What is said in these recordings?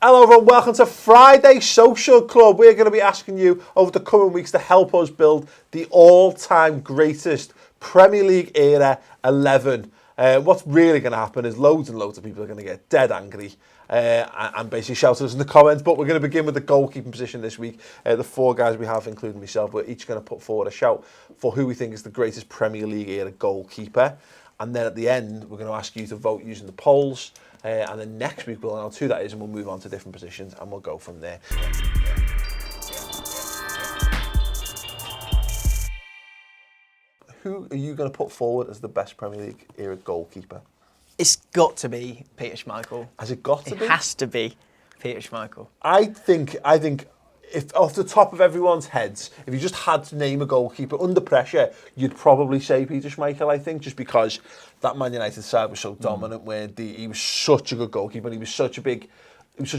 Hello everyone, welcome to Friday Social Club. We're going to be asking you over the coming weeks to help us build the all-time greatest Premier League era 11. What's really going to happen is loads and loads of people are going to get dead angry and basically shout at us in the comments. But we're going to begin with the goalkeeping position this week. The four guys we have, including myself, we're each going to put forward a shout for who we think is the greatest Premier League era goalkeeper. And then at the end, we're going to ask you to vote using the polls. And then next week we'll announce who that is and we'll move on to different positions and we'll go from there. Who are you going to put forward as the best Premier League era goalkeeper? It's got to be Peter Schmeichel. Has it got to be? It has to be Peter Schmeichel. I think if off the top of everyone's heads, if you just had to name a goalkeeper under pressure, you'd probably say Peter Schmeichel, I think, just because that Man United side was so dominant, he was such a good goalkeeper and he was such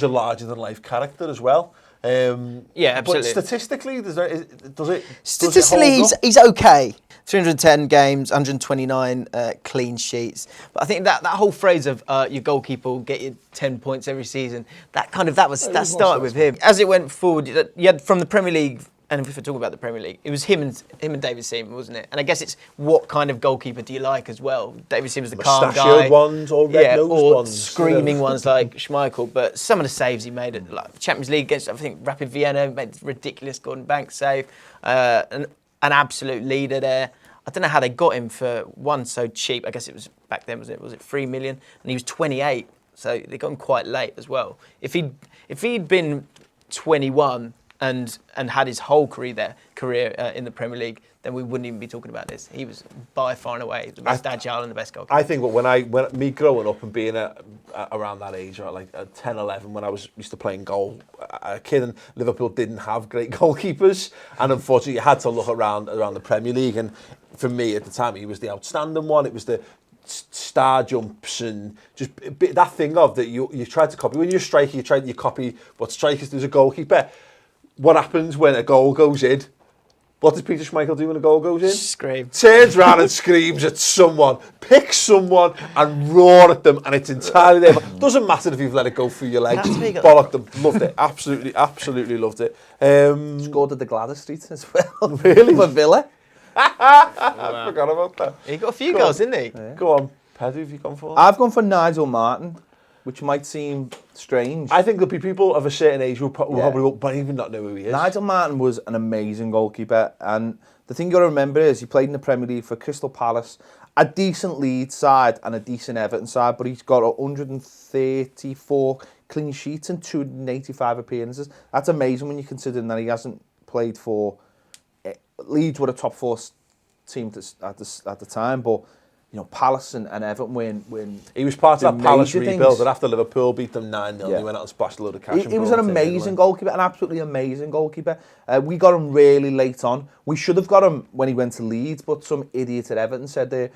a larger-than-life character as well. Yeah, absolutely. But statistically, does it Statistically, he's okay. 310 games, 129 clean sheets. But I think that whole phrase of your goalkeeper will get you 10 points every season, that started with him. As it went forward, you had from the Premier League, and if we're talking about the Premier League, it was him and David Seaman, wasn't it? And I guess it's what kind of goalkeeper do you like as well? David Seaman's the calm guy. Mustachioed ones or red-nosed ones. Screaming ones like Schmeichel. But some of the saves he made at like Champions League against, I think, Rapid Vienna, made a ridiculous Gordon Banks save. An absolute leader there. I don't know how they got him for one so cheap. I guess it was back then, was it 3 million? And he was 28, so they got him quite late as well. If he'd been 21 and had his whole career in the Premier League, then we wouldn't even be talking about this. He was by far and away the best agile and the best goalkeeper. I think when me growing up and being around that age, right, like at 10, 11, when I was used to playing goal, a kid in Liverpool didn't have great goalkeepers, and unfortunately you had to look around the Premier League. And for me at the time, he was the outstanding one. It was the star jumps and just that thing of that you tried to copy. When you're a striker, you copy what strikers do as a goalkeeper. What happens when a goal goes in? What does Peter Schmeichel do when a goal goes in? Scream. Turns around and screams at someone, picks someone and roar at them, and it's entirely there. Doesn't matter if you've let it go through your legs. Bollocked them. Loved it. Absolutely loved it. Scored at the Gladys Street as well. Really? For Villa. I forgot about that. He got a few goals, didn't he? Yeah. Go on, Pedro, have you gone for? I've gone for Nigel Martyn, which might seem strange. I think there'll be people of a certain age who probably won't even not know who he is. Nigel Martyn was an amazing goalkeeper, and the thing you got to remember is he played in the Premier League for Crystal Palace, a decent Leeds side and a decent Everton side, but he's got 134 clean sheets and 285 appearances. That's amazing when you consider that he hasn't played for Leeds, were a top four team at the time, but you know, Palace and Everton when he was part of that Palace rebuild, and after Liverpool beat them 9-0, he went out and splashed a load of cash. He was an amazing goalkeeper, an absolutely amazing goalkeeper. We got him really late on. We should have got him when he went to Leeds, but some idiot at Everton said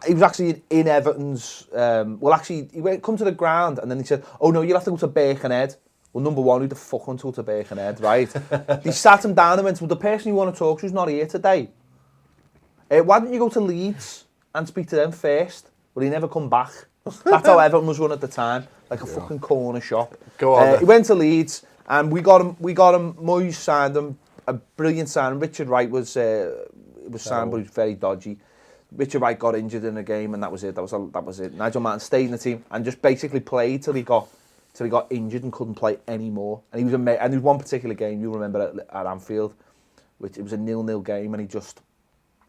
he was actually in Everton's. He come to the ground and then he said, "Oh no, you'll have to go to Birkenhead." Well, number one, who the fuck went to Birkenhead, right? He sat him down and went, "Well, the person you want to talk to is not here today. Why don't you go to Leeds and speak to them first?" Well, he never come back. That's how Everton was run at the time, like a fucking corner shop. Go on. He went to Leeds, and we got him. Moyes signed him. A brilliant sign. Richard Wright was signed, but he was very dodgy. Richard Wright got injured in a game, and that was it. That was it. Nigel Martyn stayed in the team and just basically played till he got injured and couldn't play anymore. And he was amazing. And there was one particular game you remember at Anfield, which it was a 0-0 game, and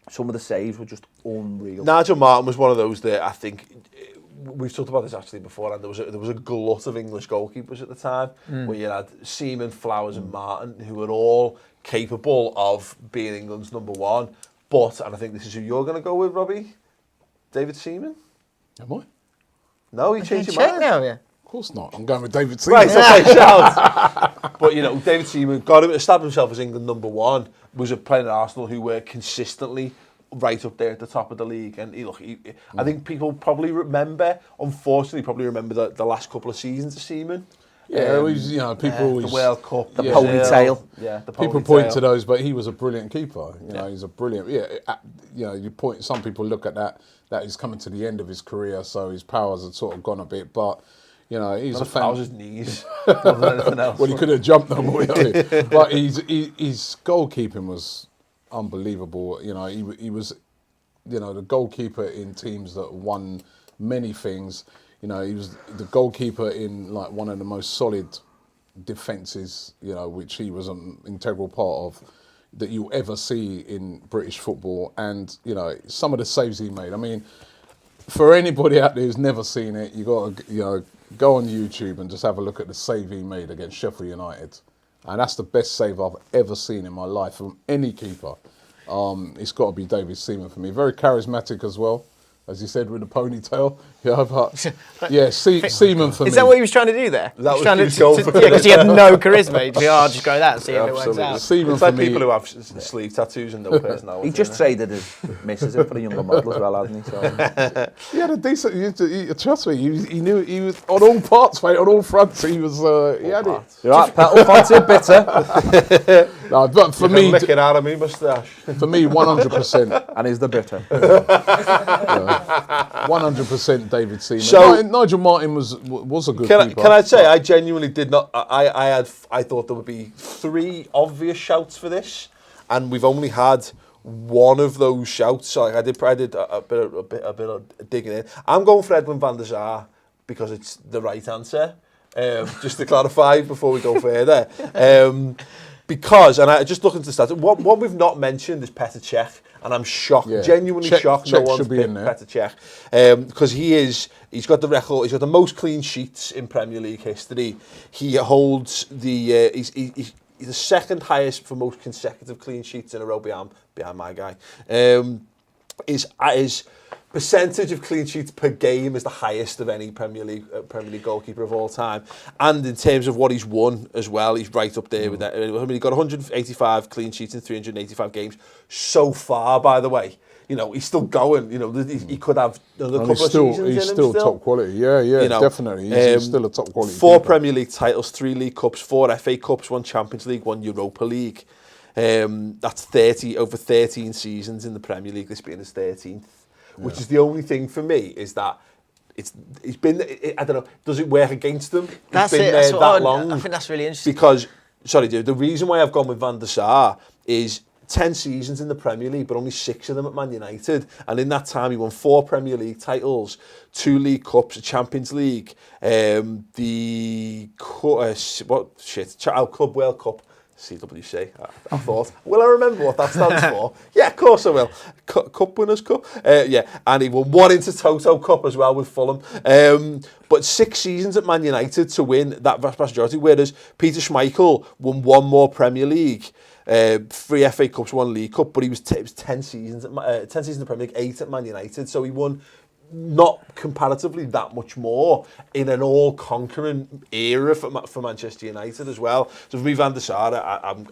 some of the saves were just unreal. Nigel Martyn was one of those that I think we've talked about this actually before, and there was a glut of English goalkeepers at the time, where you had Seaman, Flowers, and Martin, who were all capable of being England's number one. But, and I think this is who you're going to go with, Robbie, David Seaman. Am I? No, he changed your mind. Now, yeah. Of course not. I'm going with David Seaman. Right, okay, shout. But, you know, David Seaman established himself as England number one, was a player at Arsenal who were consistently right up there at the top of the league. And I think people probably remember the last couple of seasons of Seaman. Yeah, always, people always... The World Cup, the ponytail. Yeah, the people point to those, but he was a brilliant keeper. He's a brilliant... some people look at that he's coming to the end of his career, so his powers had sort of gone a bit, but... You know, he's Not a as far fan. as his knees. More than anything else. Well, he could have jumped them, but his goalkeeping was unbelievable. You know, he was, you know, the goalkeeper in teams that won many things. You know, he was the goalkeeper in like one of the most solid defences, you know, which he was an integral part of, that you'll ever see in British football. And, you know, some of the saves he made. I mean, for anybody out there who's never seen it, you got to, you know, go on YouTube and just have a look at the save he made against Sheffield United. And that's the best save I've ever seen in my life from any keeper. It's got to be David Seaman for me. Very charismatic as well, as you said, with the ponytail. Yeah, but yeah, Seaman for me. Is that what he was trying to do there? That was trying his goal for yeah, because he had no charisma. He'd be, I'll just go that and see if it works Absolutely. out. Seaman It's for like me. people who have sleeve tattoos and no personality. He just traded his missus in for a younger model as well, hasn't he? So, He had a decent. Trust me, he knew he was on all parts, mate, on all fronts. He was. He had it. you're right, Petal, fancy a bitter. No, but for me, licking out of me moustache. for me, 100%. And he's the bitter. 100% David Seaman. So- Nigel Martyn was a good Can keeper. I say I genuinely did not. I thought there would be 3 obvious shouts for this, and we've only had one of those shouts. So I did a bit of digging in. I'm going for Edwin van der Sar because it's the right answer. Just to clarify before we go further. Because, and I just looking at the stats, what we've not mentioned is Petr Cech, and I'm shocked, Yeah. genuinely shocked Cech no one's should be in picked there. Petr Cech. Because he's got the record, he's got the most clean sheets in Premier League history. He holds the, he's the second highest for most consecutive clean sheets in a row behind my guy. His percentage of clean sheets per game is the highest of any Premier League goalkeeper of all time, and in terms of what he's won as well, he's right up there with that. I mean, he got 185 clean sheets in 385 games so far. By the way, you know he's still going. You know he could have another And couple of seasons he's in him still top quality. Yeah, You know, definitely. He's still a top quality. 4 keeper. Premier League titles, 3 League Cups, 4 FA Cups, 1 Champions League, 1 Europa League. That's 30 over 13 seasons in the Premier League. This being his 13th. Which is the only thing for me is that he's been. I don't know. Does it work against them? That's He's been it. there That's that long. I think that's really interesting. Because, sorry, dude. The reason why I've gone with Van der Sar is 10 seasons in the Premier League, but only 6 of them at Man United. And in that time, he won 4 Premier League titles, 2 League Cups, a Champions League, Club World Cup. CWC, I thought. Will I remember what that stands for? Yeah, of course I will. Cup Winners' Cup. Yeah, and he won 1 Intertoto Cup as well with Fulham. But 6 seasons at Man United to win that vast majority, whereas Peter Schmeichel won 1 more Premier League, 3 FA Cups, 1 League Cup, but it was 10 seasons at 10 seasons in the Premier League, 8 at Man United, so he won not comparatively that much more in an all-conquering era for Manchester United as well. So for me, Van der Sar,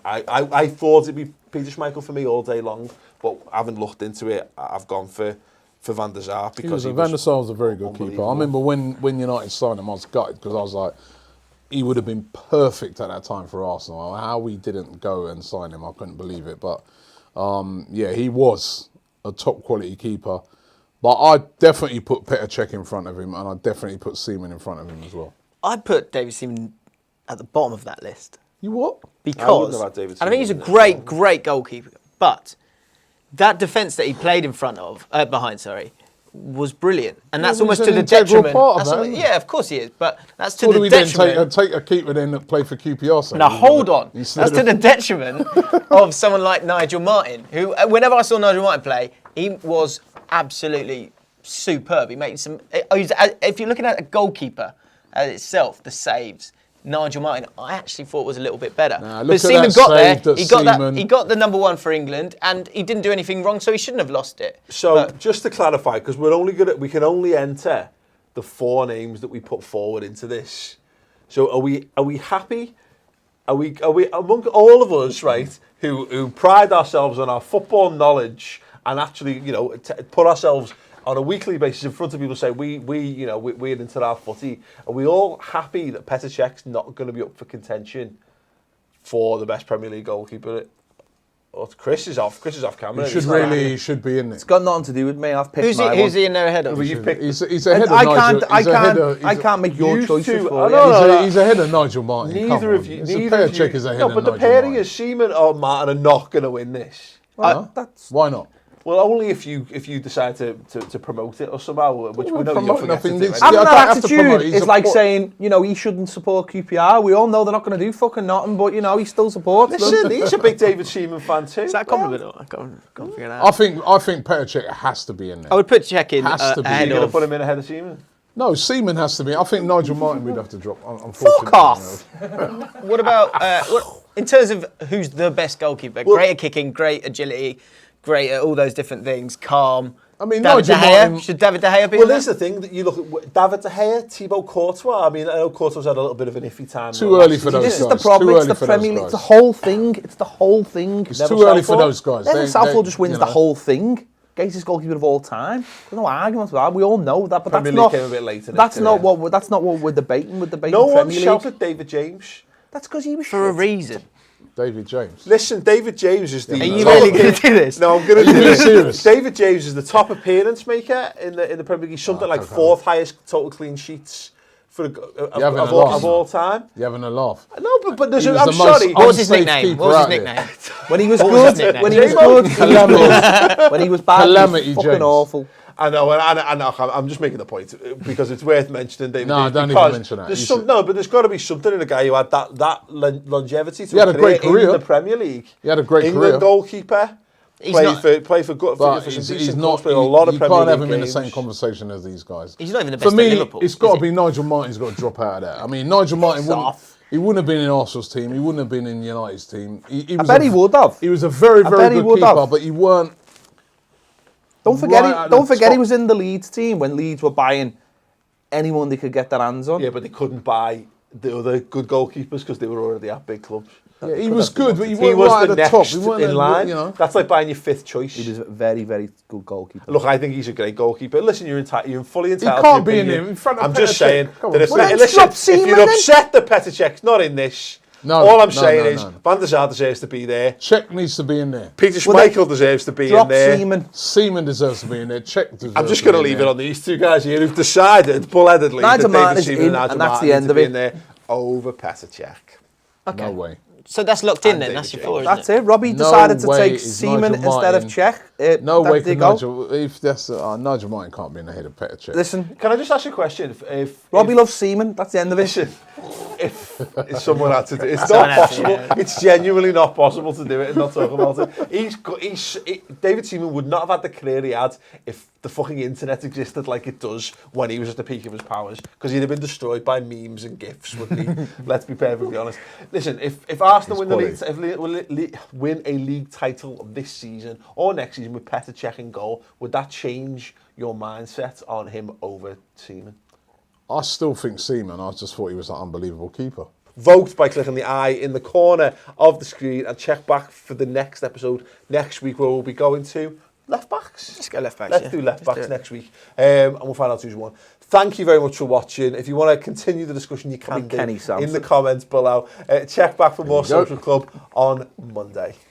I thought it'd be Peter Schmeichel for me all day long, but having looked into it, I've gone for Van der Sar because Van der Sar was a very good keeper. I remember when United signed him, I was gutted because I was like, he would have been perfect at that time for Arsenal. How we didn't go and sign him, I couldn't believe it. But yeah, he was a top quality keeper. But I definitely put Petr Cech in front of him, and I definitely put Seaman in front of him as well. I'd put David Seaman at the bottom of that list. You what? Because have had David and I think he's a Seaman in it, great goalkeeper. But that defence that he played behind, was brilliant. And that's Yeah, well, almost he's to an the integral detriment. part of That's that, almost- isn't he? yeah, of course he is. But that's to What do the we then detriment. take a keeper then that play for QPR? So Now hold on. That's Instead to of- the detriment of someone like Nigel Martyn, who, whenever I saw Nigel Martyn play, he was absolutely superb. He made some. If you're looking at a goalkeeper itself, the saves, Nigel Martyn, I actually thought was a little bit better. Nah, but look at Seaman that got save there. that He got that. Seaman- He got the number 1 for England, and he didn't do anything wrong, so he shouldn't have lost it. So But- just to clarify, because we can only enter the 4 names that we put forward into this. So are we happy? Are we among all of us, right, who pride ourselves on our football knowledge and actually, you know, put ourselves on a weekly basis in front of people, say we're into our footy. Are we all happy that Petr Cech's not going to be up for contention for the best Premier League goalkeeper Well, Chris is off camera. He should be in there. It's got nothing to do with me. I've picked my Who's one. he in there ahead of? Well, you picked. He's ahead of Nigel. I can't make your choices for you. No. He's ahead of Nigel Martyn. Neither of you. Petr is ahead of No, but Nigel the pair of Martyn. you, Seaman or Martin, are not going to win this. Well, that's Why not? Well, only if you decide to promote it or somehow, which we know you'll promote forget nothing. to do. It's- anyway. having I that don't have to promote, attitude he's is like a- saying, he shouldn't support QPR. We all know they're not going to do fucking nothing, but he still supports Listen, them. he's a big David Seaman fan too. Is that a compliment? Or I can't figure that I out. think Petr has to be in there. I would put Czech in Has to be. ahead You're going to of. put him in ahead of Seaman? No, Seaman has to be. I think Nigel Martyn we'd have to drop. Unfortunately, Fuck off. What about in terms of who's the best goalkeeper? Great at kicking, great agility, great at all those different things. Calm. I mean, David De Nigel Gea. Martyn- Should David De Gea be? Well, in there? there's the thing that you look at David De Gea, Thibaut Courtois. I mean, I know Courtois had a little bit of an iffy time. Too early for those This is guys. the problem. Too It's early the for Premier those League. It's the guys. whole thing. It's the whole thing. It's Never too early for Southall. those guys. Then Southall just wins you the know. whole thing. Greatest goalkeeper of all time. There's no argument with that. We all know that, but Premier that's League not. came a bit later. That's not what we're debating. We're debating No one Premier League. shouted David James. That's because he was For a shit. reason. David James. Listen, David James is the. Are you really going to do this? No, I'm going to do being this. serious? David James is the top appearance maker in the Premier League. He's something like okay. fourth highest total clean sheets for having a of laugh. all time. You're having a laugh. No, but there's He was I'm the sorry. most What was his unsafe nickname? keeper What was his out there. nickname? When he was What was his good, nickname? when he was good, he was good. When he was bad, he Calamity was fucking James. awful. I know, and I'm just making the point because it's worth mentioning David. No, James, don't even because mention that. There's You should- but there's got to be something in a guy who had that longevity to He had a great career. in the Premier League. He had a great England career. Goalkeeper. He's Played not- for But some he's decent not. clubs, played a lot of You Premier can't have League him in the games. same conversation as these guys. He's not even the For best me, at Liverpool. it's got to be Nigel Martyn's got to drop out of that. I mean, Nigel Martyn he wouldn't have been in Arsenal's team. He wouldn't have been in United's team. He I was bet he would have. He was a very, I very bet he good would keeper, have. but he weren't. Don't forget, Right at don't the forget he top. was in the Leeds team when Leeds were buying anyone they could get their hands on. Yeah, but they couldn't buy the other good goalkeepers because they were already at big clubs. Yeah, he was good, but he He wasn't was right the at the next top. He weren't in line. You know. That's like buying your fifth choice. He was a very, very good goalkeeper. Look, I think he's a great goalkeeper. Listen, you're fully entitled. can't to your be in opinion. him in front of I'm just Petr saying Cech. Come that on. if, Well, then listen, drop if Seaman you're then. upset that Petr Cech's not in this, No, all I'm no, saying no, is no. Van der Sar deserves to be there. Czech needs to be in there. Peter Well, then Schmeichel deserves to be in Drop there. Seaman. Seaman deserves to be in there. Czech deserves I'm just to be going to in leave there. it on these two guys here who've decided bullheadedly Nigel that Martyn David is Seaman in, and Nigel and that's Martyn the need end to of be it. in there over Petr Cech. No way. So that's locked in And then. David That's your James. four, isn't That's it. Robbie No decided to way take is Seaman Nigel instead of Martyn- Czech. No way There you can go. Nigel. If that's Nigel Martyn can't be in the head of Petr Cech. Listen, Can I just ask you a question? If Robbie loves Seaman. That's the end of it. Listen, if someone had to do it's Someone not had to, possible. yeah. It's genuinely not possible to do it and not talk about it. David Seaman would not have had the career he had if the fucking internet existed like it does when he was at the peak of his powers, because he'd have been destroyed by memes and gifs, wouldn't he? Let's be perfectly honest. Listen, if Arsenal win win a league title this season or next season with Petr Cech in goal, would that change your mindset on him over Seaman? I still think Seaman. I just thought he was an unbelievable keeper. Vote by clicking the I in the corner of the screen and check back for the next episode next week where we'll be going to left backs. Let's go left backs. Let's yeah. do left Let's backs do it. next week, and we'll find out who's won. Thank you very much for watching. If you want to continue the discussion, you can Probably Kenny do in Sampson. the comments below. Check back for more you go. Social Club on Monday.